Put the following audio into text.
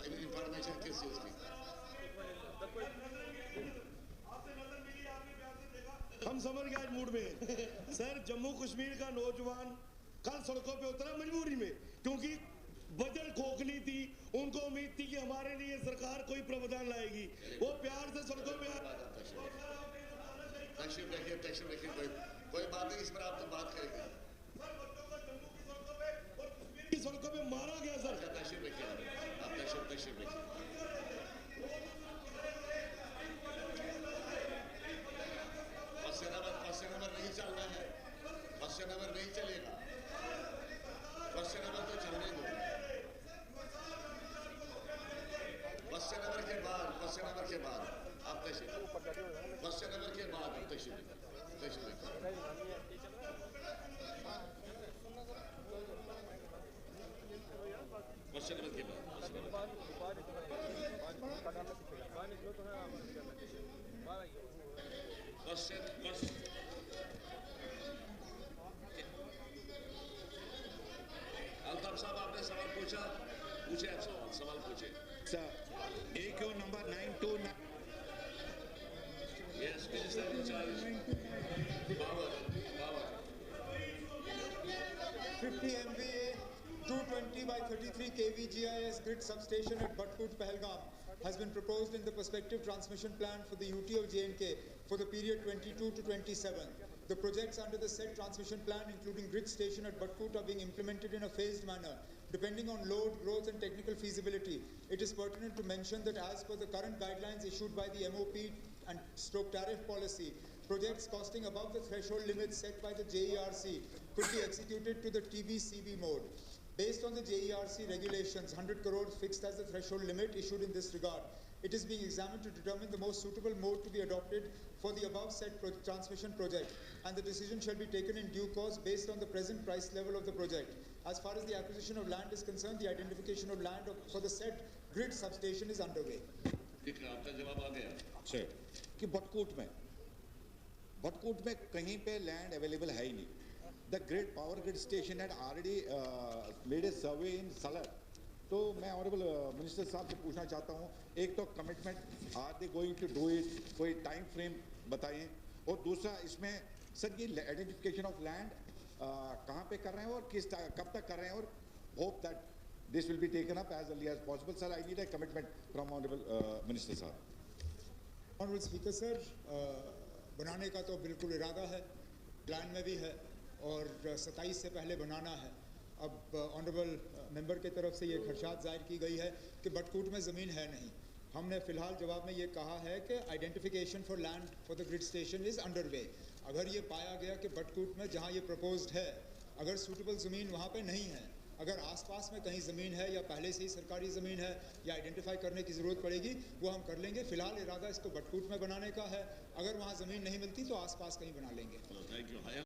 Information किस चीज की? हम समझ गए मूड में। सर जम्मू कश्मीर का नौजवान कल सड़कों पे उतरा मजबूरी में, क्योंकि बजट खोखली थी। उनको उम्मीद थी कि हमारे लिए सरकार कोई प्रावधान लाएगी, वो प्यार से सड़कों पे तशरीफ रखिए, कोई बात नहीं, इस पर आप तो बात करेंगे। सड़कों पे मारा गया सर। तशरीफ रखिए, आप तशरीफ रखिए। क्वेश्चन नंबर नहीं चलना है, क्वेश्चन नंबर नहीं चलेगा, क्वेश्चन नंबर तो चलने दो। क्वेश्चन नंबर के बाद आप तशरीफ, क्वेश्चन नंबर के बाद आप तशरीफ क्वेश्चन नंबर के बाद अल्ताफ साहब आपने सवाल पूछा, पूछे आप सवाल पूछे। Sir AQ number 929. Yes, Minister in charge. Power. 50 MVA 220 by 33 kV GIS grid substation at Bhatkut, Pahalgam has been proposed in the prospective transmission plan for the UT of J&K for the period 22 to 27. The projects under the said transmission plan, including grid station at Bhatkut, are being implemented in a phased manner, depending on load, growth and technical feasibility. It is pertinent to mention that as per the current guidelines issued by the MOP and stroke tariff policy, projects costing above the threshold limits set by the JERC could be executed to the TBCB mode. Based on the JERC regulations, 100 crores fixed as the threshold limit issued in this regard. It is being examined to determine the most suitable mode to be adopted for the above said transmission project, and the decision shall be taken in due course based on the present price level of the project. As far as the acquisition of land is concerned, the identification of land for the said grid substation is underway. आपका जवाब आ गया sir कि बटकूट में कहीं पे land available है ही नहीं. The grid power grid station had already made a survey in solar. तो मैं ऑनरेबल मिनिस्टर साहब से पूछना चाहता हूँ, एक तो commitment, are they going to do it, कोई टाइम फ्रेम बताएं, और दूसरा इसमें सर ये आइडेंटिफिकेशन ऑफ लैंड कहाँ पे कर रहे हैं और कब तक कर रहे हैं, और hope that this will be taken up as early as possible. Sir I need a commitment from honourable minister साहब. ऑनरेबल स्पीकर सर, बनाने का तो बिल्कुल इरादा है, प्लान में भी है और 27 से पहले बनाना है. अब ऑनरेबल मेंबर के तरफ से ये खदशात जाहिर की गई है कि बटकूट में ज़मीन है नहीं. हमने फ़िलहाल जवाब में ये कहा है कि identification for land for the grid station is under way. अगर ये पाया गया कि बटकूट में जहाँ ये प्रपोज्ड है, अगर सूटेबल ज़मीन वहाँ पे नहीं है, अगर आसपास में कहीं ज़मीन है या पहले से ही सरकारी ज़मीन है या आइडेंटिफाई करने की ज़रूरत पड़ेगी, वो हम कर लेंगे. फ़िलहाल इरादा इसको बटकूट में बनाने का है. अगर वहाँ ज़मीन नहीं मिलती तो आसपास कहीं बना लेंगे. Thank you.